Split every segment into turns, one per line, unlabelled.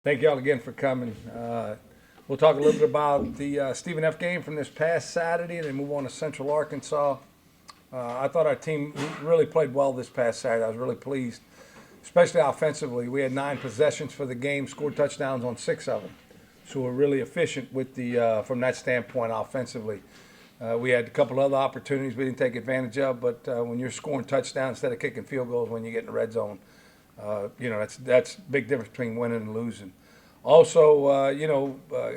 Thank y'all again for coming. We'll talk a little bit about the Stephen F. game from this past Saturday and then move on to Central Arkansas. I thought our team really played well this past Saturday. I was really pleased, especially offensively. We had 9 possessions for the game, scored touchdowns on 6 of them. So we're really efficient with from that standpoint offensively. We had a couple other opportunities we didn't take advantage of, but when you're scoring touchdowns instead of kicking field goals when you get in the red zone, that's big difference between winning and losing. Also,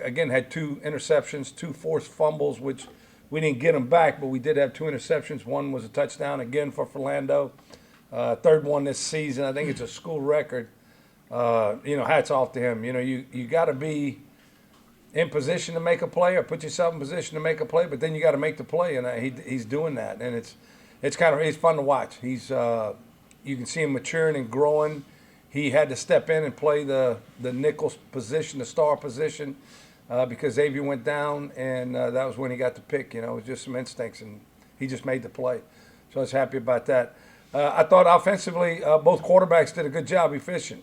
again, had 2 interceptions, 2 forced fumbles, which we didn't get them back, but we did have 2 interceptions. One was a touchdown again for Philando. Third one this season. I think it's a school record. Hats off to him. You got to be in position to make a play or put yourself in position to make a play, but then you got to make the play, and he's doing that, and it's fun to watch. You can see him maturing and growing. He had to step in and play the nickel position, the star position, because Xavier went down, and that was when he got the pick. It was just some instincts, and he just made the play. So I was happy about that. I thought offensively, both quarterbacks did a good job efficient.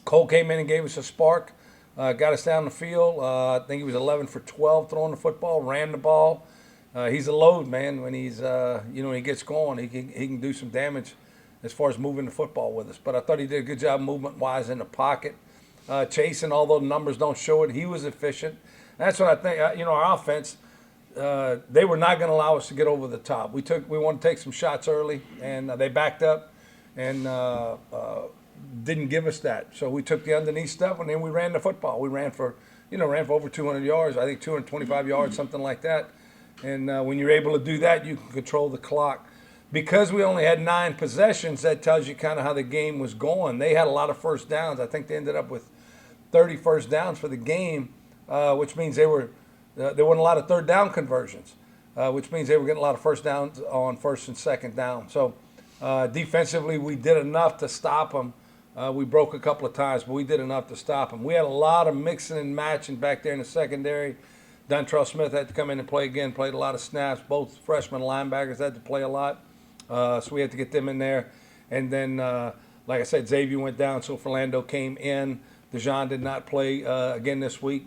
Cole came in and gave us a spark, got us down the field. I think he was 11 for 12 throwing the football, ran the ball. He's a load, man. When when he gets going, he can do some damage as far as moving the football with us. But I thought he did a good job movement-wise in the pocket. Chasing, although the numbers don't show it, he was efficient. That's what I think, our offense, they were not going to allow us to get over the top. We wanted to take some shots early, and they backed up and didn't give us that. So we took the underneath stuff, and then we ran the football. We ran for over 200 yards, I think 225 yards, something like that. And when you're able to do that, you can control the clock. Because we only had 9 possessions, that tells you kind of how the game was going. They had a lot of first downs. I think they ended up with 30 first downs for the game, which means there weren't a lot of third down conversions, which means they were getting a lot of first downs on first and second down. So defensively, we did enough to stop them. We broke a couple of times, but we did enough to stop them. We had a lot of mixing and matching back there in the secondary. Dontrell Smith had to come in and play again, played a lot of snaps. Both freshman linebackers had to play a lot. So we had to get them in there. And then, like I said, Xavier went down, so Philando came in. DeJean did not play again this week,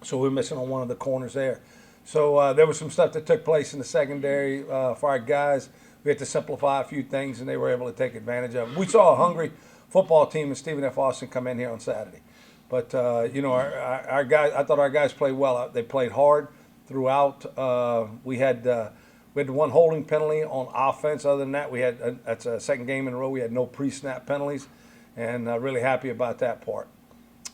so we're missing on one of the corners there. So there was some stuff that took place in the secondary for our guys. We had to simplify a few things, and they were able to take advantage of it. We saw a hungry football team in Stephen F. Austin come in here on Saturday. But, our guys, I thought our guys played well. They played hard throughout. We had one holding penalty on offense. Other than that, that's a second game in a row. We had no pre-snap penalties, and really happy about that part.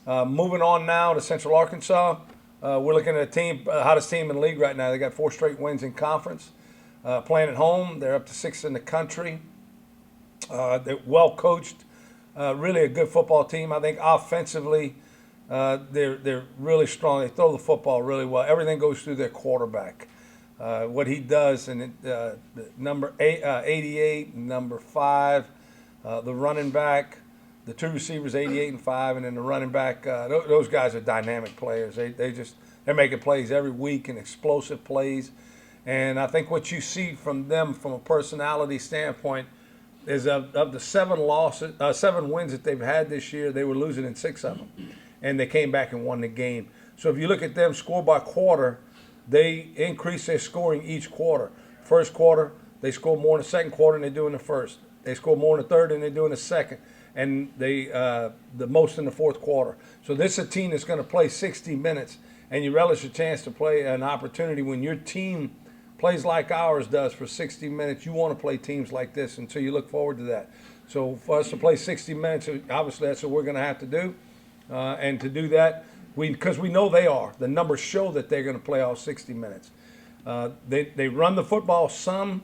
Moving on now to Central Arkansas. We're looking at a team, hottest team in the league right now. They got 4 straight wins in conference. Playing at home, they're up to 6th in the country. They're well coached. Really a good football team. I think offensively, they're really strong. They throw the football really well. Everything goes through their quarterback. What he does, and number 88, number 5, the running back, the 2 receivers, 88 and 5, and then the running back. Those guys are dynamic players. They're making plays every week and explosive plays. And I think what you see from them from a personality standpoint is of the 7 wins that they've had this year, they were losing in 6 of them, and they came back and won the game. So if you look at them score by quarter, they increase their scoring each quarter. First quarter, they score more in the second quarter than they do in the first. They score more in the third than they do in the second, and the most in the fourth quarter. So this is a team that's going to play 60 minutes, and you relish a chance to play an opportunity when your team plays like ours does for 60 minutes. You want to play teams like this, and so you look forward to that. So for us to play 60 minutes, obviously that's what we're going to have to do, and to do that, because we know they are. The numbers show that they're going to play all 60 minutes. They run the football some,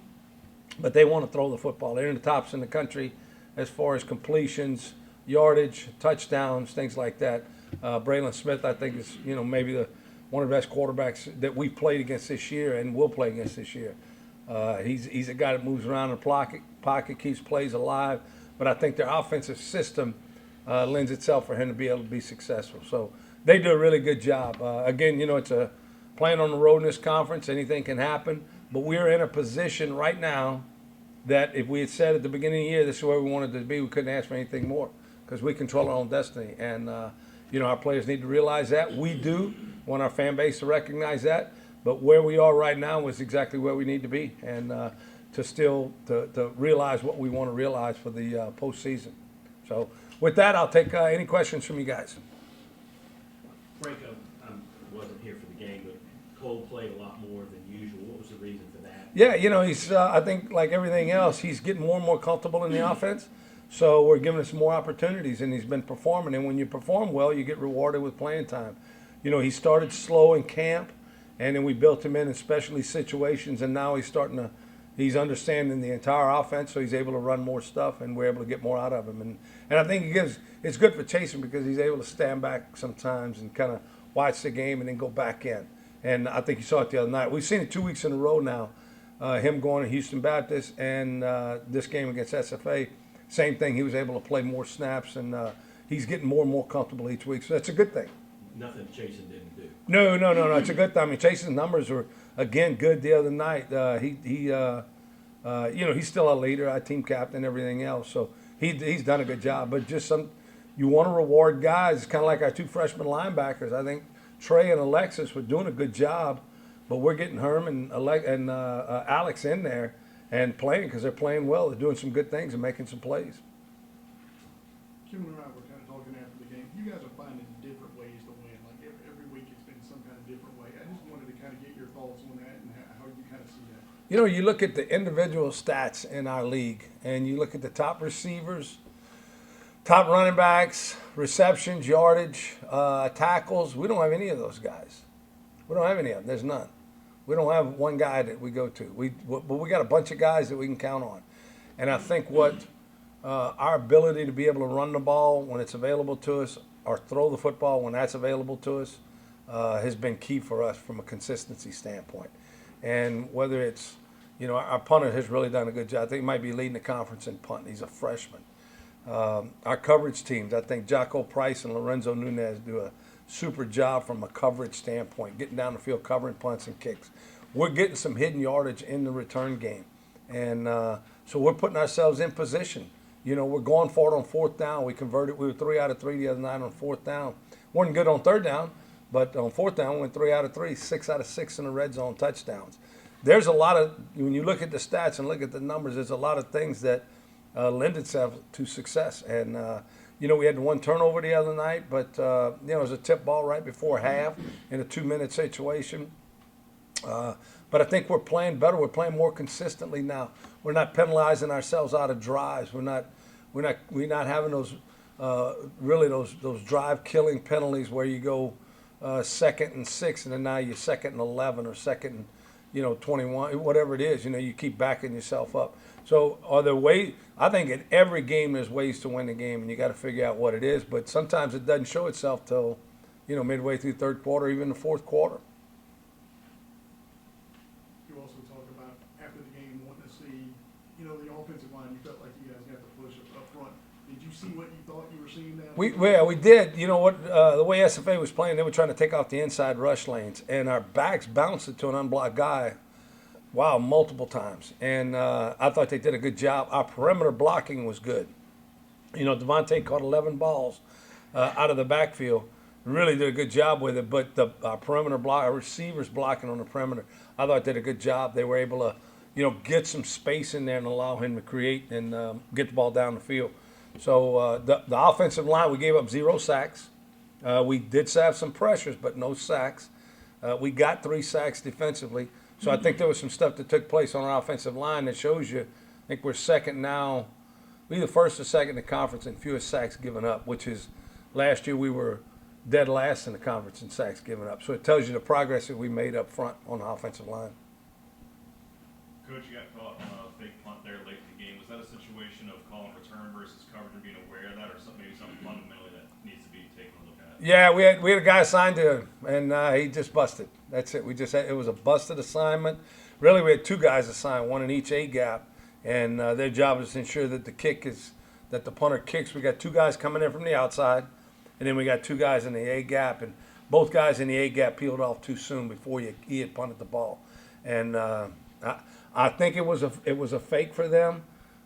but they want to throw the football. They're in the tops in the country as far as completions, yardage, touchdowns, things like that. Braylon Smith, I think, is maybe one of the best quarterbacks that we've played against this year and will play against this year. He's a guy that moves around in the pocket, keeps plays alive. But I think their offensive system lends itself for him to be able to be successful. So they do a really good job. Again, it's a playing on the road in this conference. Anything can happen. But we're in a position right now that if we had said at the beginning of the year this is where we wanted to be, we couldn't ask for anything more because we control our own destiny. And our players need to realize that. We do want our fan base to recognize that. But where we are right now is exactly where we need to be, and to realize what we want to realize for the postseason. So with that, I'll take any questions from you guys.
Franco wasn't here for the game, but Cole played a lot more than usual. What was the reason for that?
Yeah, he's I think like everything else, he's getting more and more comfortable in the offense. So we're giving us more opportunities, and he's been performing. And when you perform well, you get rewarded with playing time. He started slow in camp, and then we built him in especially situations, and now he's understanding the entire offense, so he's able to run more stuff, and we're able to get more out of him. And I think it's good for Chasen because he's able to stand back sometimes and kind of watch the game and then go back in. And I think you saw it the other night. We've seen it 2 weeks in a row now, him going to Houston Baptist and this game against SFA. Same thing, he was able to play more snaps, and he's getting more and more comfortable each week, so that's a good thing.
Nothing Chasen didn't do.
No. It's a good thing. I mean, Chasen's numbers were again good the other night. He's still a leader, our team captain, everything else. So he's done a good job. But you want to reward guys, kind of like our two freshman linebackers. I think Trey and Alexis were doing a good job, but we're getting Herm and Alex in there and playing because they're playing well. They're doing some good things and making some plays.
Kim and I were kind of talking after the game. You guys are finding different ways to win. Like every week it's been some kind of different way. I just wanted to kind of get your thoughts on that and how you kind of see that.
You look at the individual stats in our league, and you look at the top receivers, top running backs, receptions, yardage, tackles. We don't have any of those guys. We don't have any of them. There's none. We don't have one guy that we go to. But we got a bunch of guys that we can count on. And I think our ability to be able to run the ball when it's available to us or throw the football when that's available to us has been key for us from a consistency standpoint. And whether it's, our punter has really done a good job. I think he might be leading the conference in punt. He's a freshman. Our coverage teams, I think Jocko Price and Lorenzo Nunez do a super job from a coverage standpoint, getting down the field, covering punts and kicks. We're getting some hidden yardage in the return game. And so we're putting ourselves in position. We're going for it on fourth down. We converted. We were 3 out of 3 the other night on fourth down. Wasn't good on third down, but on fourth down we went 3 out of 3, 6 out of 6 in the red zone touchdowns. There's a lot of, when you look at the stats and look at the numbers, there's a lot of things that lend itself to success. And, we had one turnover the other night, but, it was a tip ball right before half in a 2-minute situation. But I think we're playing better. We're playing more consistently now. We're not penalizing ourselves out of drives. We're not having those those drive-killing penalties where you go 2nd and 6, and then now you're 2nd and 11 or 2nd and 21, whatever it is. You keep backing yourself up. So are there ways? I think in every game there's ways to win the game, and you got to figure out what it is. But sometimes it doesn't show itself till midway through third quarter, even the fourth quarter.
You also talked about after the game wanting to see, the offensive line. You felt like you guys got to push up front. Did you see what you thought you were seeing now?
We did. You know what? The way SFA was playing, they were trying to take off the inside rush lanes, and our backs bounced it to an unblocked guy. Wow, multiple times. And I thought they did a good job. Our perimeter blocking was good. Devontae caught 11 balls out of the backfield. Really did a good job with it. But our perimeter block, our receivers blocking on the perimeter, I thought did a good job. They were able to, get some space in there and allow him to create and get the ball down the field. So the offensive line, we gave up 0 sacks. We did have some pressures, but no sacks. We got 3 sacks defensively. So I think there was some stuff that took place on our offensive line that shows you, I think we're second now. We're the first or second in the conference in fewest sacks given up, which is last year we were dead last in the conference in sacks given up. So it tells you the progress that we made up front on the offensive line.
Coach, you got caught on a fake punt there late in the game. Was that a situation of calling return versus coverage and being aware of that, or maybe something fundamentally that needs to be taken a look at?
Yeah, we had a guy assigned to him, and he just busted. That's it. It was a busted assignment. Really, we had 2 guys assigned, one in each A gap, and their job is to ensure that the punter kicks. We got 2 guys coming in from the outside, and then we got 2 guys in the A gap, and both guys in the A gap peeled off too soon before he had punted the ball, and I think it was a fake for them,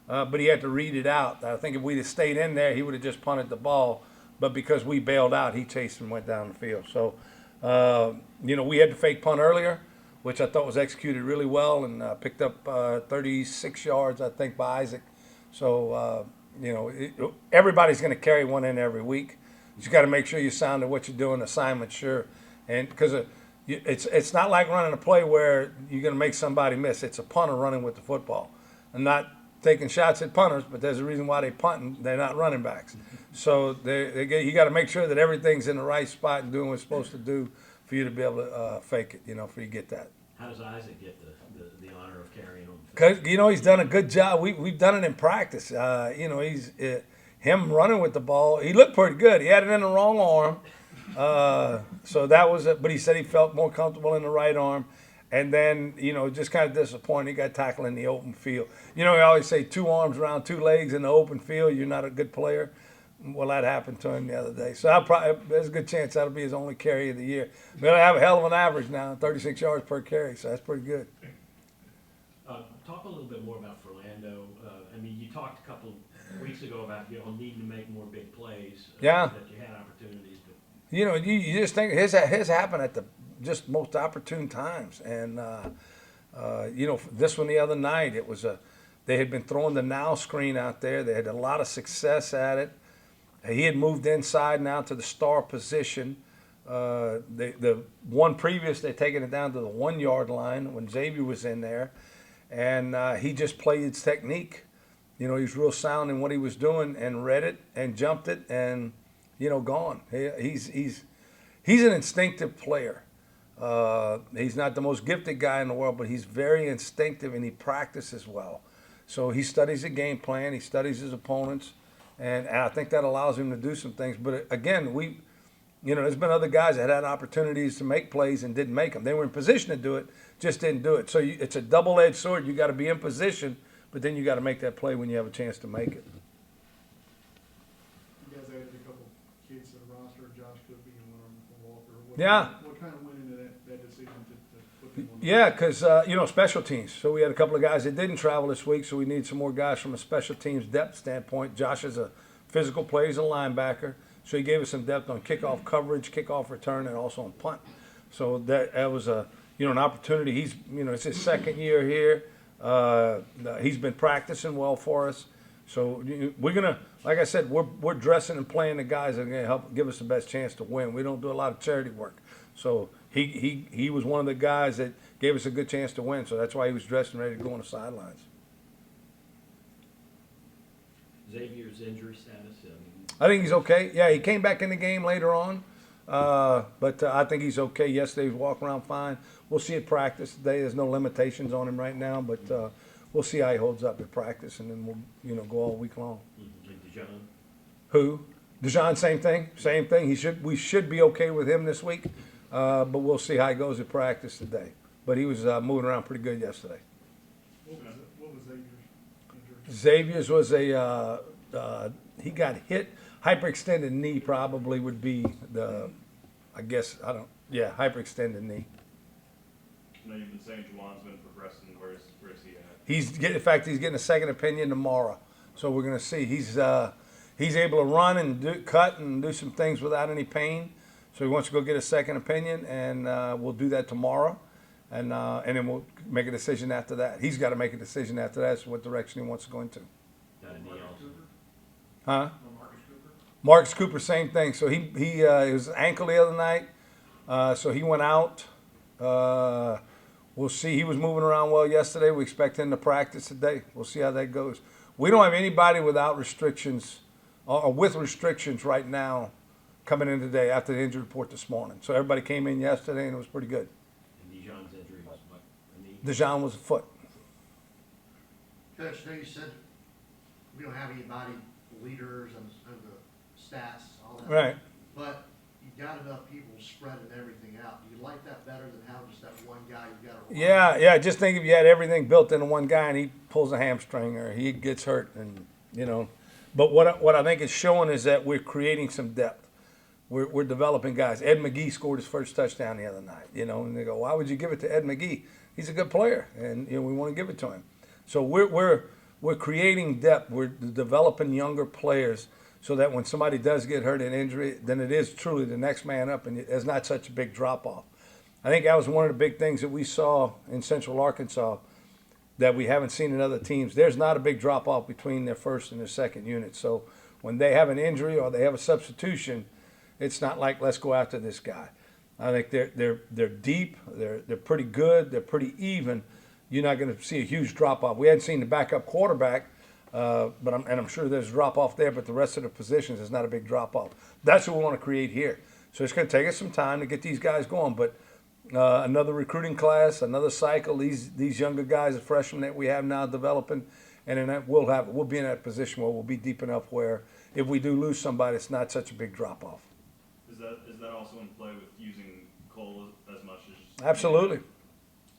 but he had to read it out. I think if we'd have stayed in there, he would have just punted the ball. but because we bailed out, he chased and went down the field. So, we had the fake punt earlier, which I thought was executed really well, and picked up 36 yards, I think, by Isaac. So, everybody's going to carry one in every week. You got to make sure you sound at what you're doing, assignment sure, and because it's not like running a play where you're going to make somebody miss. It's a punter running with the football, and not taking shots at punters. But there's a reason why they punting. They're not running backs. So you got to make sure that everything's in the right spot and doing what it's supposed to do for you to be able to fake it. For you to get that.
How does Isaac get the honor of carrying on?
Because he's done a good job. We've done it in practice. He's him running with the ball. He looked pretty good. He had it in the wrong arm, so that was it. But he said he felt more comfortable in the right arm. And then just kind of disappointed. He got tackled in the open field. We always say 2 arms around 2 legs in the open field. You're not a good player. Well, that happened to him the other day. So there's a good chance that'll be his only carry of the year. But I have a hell of an average now, 36 yards per carry. So that's pretty good.
Talk a little bit more about Fernando. You talked a couple weeks ago about needing to make more big plays.
Yeah.
That you had opportunities. But
You just think his happened at the just most opportune times. And this one the other night, they had been throwing the now screen out there. They had a lot of success at it. He had moved inside now to the star position. The one previous, they'd taken it down to the 1 yard line when Xavier was in there. And he just played his technique. He was real sound in what he was doing and read it and jumped it and, gone. He's an instinctive player. He's not the most gifted guy in the world, but he's very instinctive and he practices well. So he studies the game plan. He studies his opponents. And I think that allows him to do some things. But again, there's been other guys that had opportunities to make plays and didn't make them. They were in position to do it, just didn't do it. So it's a double-edged sword. You got to be in position, but then you got to make that play when you have a chance to make it.
You guys added a couple kids to the roster, Josh Cookby and one from Walker.
Yeah.
What kind of went into that decision to put them on?
Yeah, because, special teams. So we had a couple of guys that didn't travel this week, so we need some more guys from a special teams depth standpoint. Josh is a physical player. He's a linebacker. So he gave us some depth on kickoff coverage, kickoff return, and also on punt. So that was an opportunity. He's it's his second year here. He's been practicing well for us. So we're gonna, like I said, we're dressing and playing the guys that are gonna help give us the best chance to win. We don't do a lot of charity work. So he was one of the guys that gave us a good chance to win. So that's why he was dressed and ready to go on the sidelines.
Xavier's injury status.
I think he's okay. Yeah, he came back in the game later on, but I think he's okay. Yesterday he was walking around fine. We'll see at practice today. There's no limitations on him right now, but we'll see how he holds up at practice, and then we'll go all week long.
Dijon.
Who? Dijon, same thing. We should be okay with him this week, but we'll see how he goes at practice today. But he was moving around pretty good yesterday.
What was Xavier's injury?
Xavier's was he got hit. Hyperextended knee probably would be hyperextended knee.
I know you've been saying Juwan's been progressing. Where's he at?
He's getting a second opinion tomorrow. So we're going to see. He's able to run and cut and do some things without any pain. So he wants to go get a second opinion, and we'll do that tomorrow. And then we'll make a decision after that. He's got to make a decision after that as to what direction he wants to go into.
Got a knee also.
Huh? Marcus Cooper, same thing. So he was ankle the other night, so he went out. We'll see. He was moving around well yesterday. We expect him to practice today. We'll see how that goes. We don't have anybody without restrictions or with restrictions right now coming in today after the injury report this morning. So everybody came in yesterday, and it was pretty good.
And Dijon's injury was what? A knee?
Dijon was a foot.
Coach, I know you said we don't have anybody, leaders and the stats, all that.
Right.
But you got enough people spreading everything out. Do you like that better than having just that one guy you got to rely on?
Yeah. Just think if you had everything built into one guy and he pulls a hamstring or he gets hurt, and But what I think it's showing is that we're creating some depth. We're developing guys. Ed McGee scored his first touchdown the other night. And they go, why would you give it to Ed McGee? He's a good player, and we want to give it to him. So we're creating depth. We're developing younger players so that when somebody does get hurt in injury, then it is truly the next man up, and there's not such a big drop off. I think that was one of the big things that we saw in Central Arkansas that we haven't seen in other teams. There's not a big drop off between their first and their second unit. So when they have an injury or they have a substitution, it's not like let's go after this guy. I think they're deep, they're pretty good, they're pretty even. You're not going to see a huge drop off. We hadn't seen the backup quarterback, but I'm sure there's a drop off there. But the rest of the positions is not a big drop off. That's what we want to create here. So it's going to take us some time to get these guys going, but. Another recruiting class, another cycle. These younger guys, the freshmen that we have now developing, and then we'll be in that position where we'll be deep enough where if we do lose somebody, it's not such a big drop off.
Is that also in play with using Cole as much as?
Absolutely.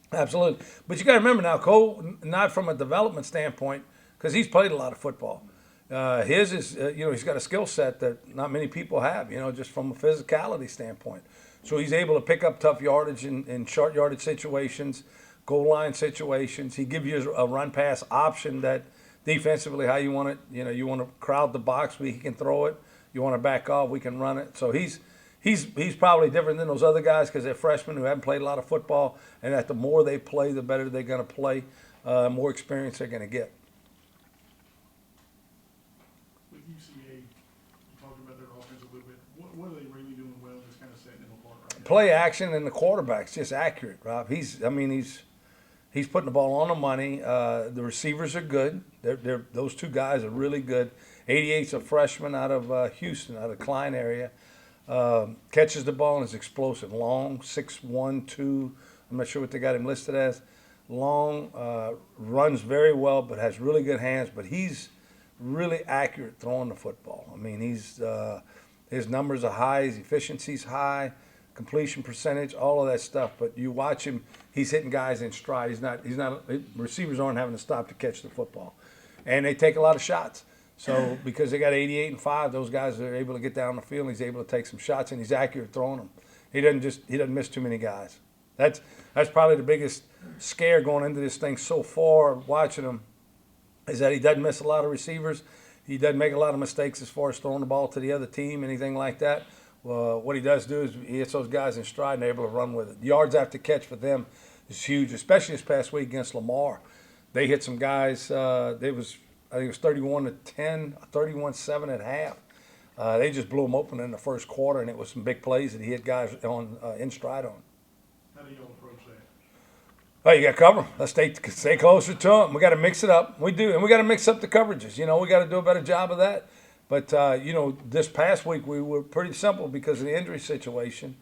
But you got to remember now, Cole, not from a development standpoint, because he's played a lot of football. His is, he's got a skill set that not many people have, just from a physicality standpoint. So he's able to pick up tough yardage in short yardage situations, goal line situations. He gives you a run pass option that defensively how you want it. You want to crowd the box, he can throw it. You want to back off, we can run it. So he's probably different than those other guys because they're freshmen who haven't played a lot of football, and that the more they play, the better they're going to play, more experience they're going to get.
With UCA, you talked about their offense a little bit. What are they really doing well that's kind of setting them apart right now?
Play action and the quarterback's just accurate, Rob. He's putting the ball on the money. The receivers are good. Those two guys are really good. 88's a freshman out of Houston, out of Klein area. Catches the ball and is explosive. Long, 6'1", 2. I'm not sure what they got him listed as. Long, runs very well, but has really good hands. But he's really accurate throwing the football. I mean, his numbers are high. His efficiency's high. Completion percentage, all of that stuff. But you watch him, he's hitting guys in stride. Receivers aren't having to stop to catch the football. And they take a lot of shots. So because they got 88 and 5, those guys are able to get down the field and he's able to take some shots and he's accurate throwing them. He doesn't miss too many guys. That's probably the biggest scare going into this thing so far watching him is that he doesn't miss a lot of receivers. He doesn't make a lot of mistakes as far as throwing the ball to the other team, anything like that. What he does do is he hits those guys in stride and they're able to run with it. The yards after catch for them is huge, especially this past week against Lamar. They hit some guys. I think it was 31-10, 31-7 at half. They just blew them open in the first quarter, and it was some big plays that he hit guys on in stride on.
How do y'all approach that?
Oh, you got to cover them. Let's stay closer to them. We got to mix it up. We do, and we got to mix up the coverages. We got to do a better job of that. But this past week we were pretty simple because of the injury situation.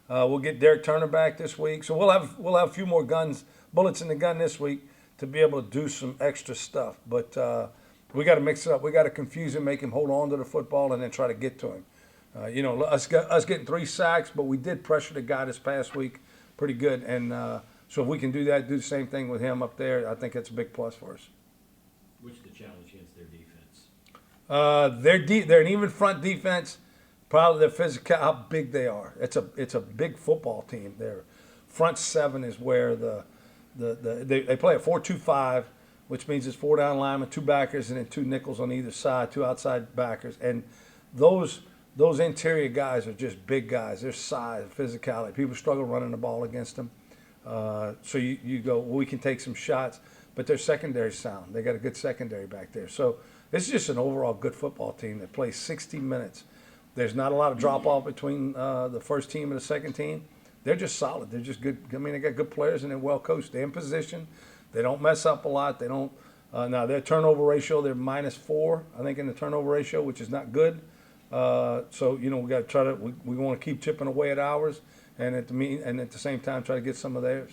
We'll get Derek Turner back this week, so we'll have a few more bullets in the gun this week to be able to do some extra stuff. But we got to mix it up. We got to confuse him, make him hold on to the football, and then try to get to him. Us getting 3 sacks, but we did pressure the guy this past week pretty good. And so if we can do that, do the same thing with him up there, I think that's a big plus for us.
What's the challenge against their defense?
They're an even front defense. Probably their physical, how big they are. It's a big football team. Their front 7 is where they play a 4-2-5, which means it's 4 down linemen, 2 backers, and then 2 nickels on either side, 2 outside backers. And those interior guys are just big guys. Their size, physicality. People struggle running the ball against them. So you go, well, we can take some shots, but their secondary sound. They got a good secondary back there. So this is just an overall good football team that plays 60 minutes. There's not a lot of drop-off between the first team and the second team. They're just solid. They're just good. I mean, they got good players and they're well coached. They're in position. They don't mess up a lot. They don't. Now their turnover ratio, they're -4, I think, in the turnover ratio, which is not good. So we got to try to. We want to keep chipping away at ours, and at the same time try to get some of theirs.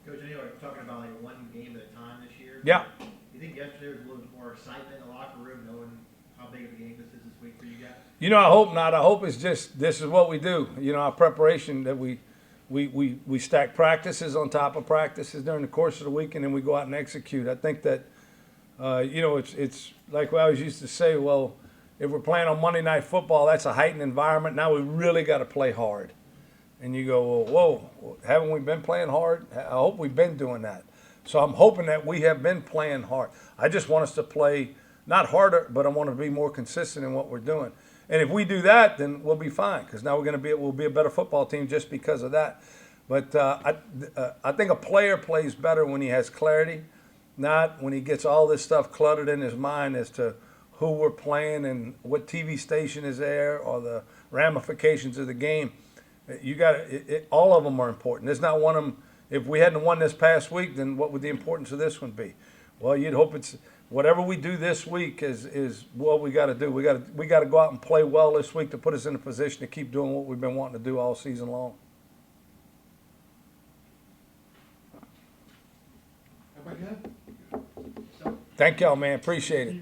Coach, I know you're talking about like one game at a time this year.
Yeah.
You think yesterday was a little bit more excitement in the locker room, knowing how big of a game this week for you guys?
I hope not. I hope it's just this is what we do. Our preparation that we stack practices on top of practices during the course of the week, and then we go out and execute. I think that it's like we always used to say. Well, if we're playing on Monday Night Football, that's a heightened environment. Now we really got to play hard. And you go, well, whoa, haven't we been playing hard? I hope we've been doing that. So I'm hoping that we have been playing hard. I just want us to play not harder, but I want to be more consistent in what we're doing. And if we do that, then we'll be fine because now we'll be a better football team just because of that. But I think a player plays better when he has clarity, not when he gets all this stuff cluttered in his mind as to who we're playing and what TV station is there or the ramifications of the game. You got all of them are important. There's not one of them. If we hadn't won this past week, then what would the importance of this one be? Well, you'd hope it's whatever we do this week is what we got to do. We got to go out and play well this week to put us in a position to keep doing what we've been wanting to do all season long.
Everybody good?
Thank y'all, man. Appreciate it.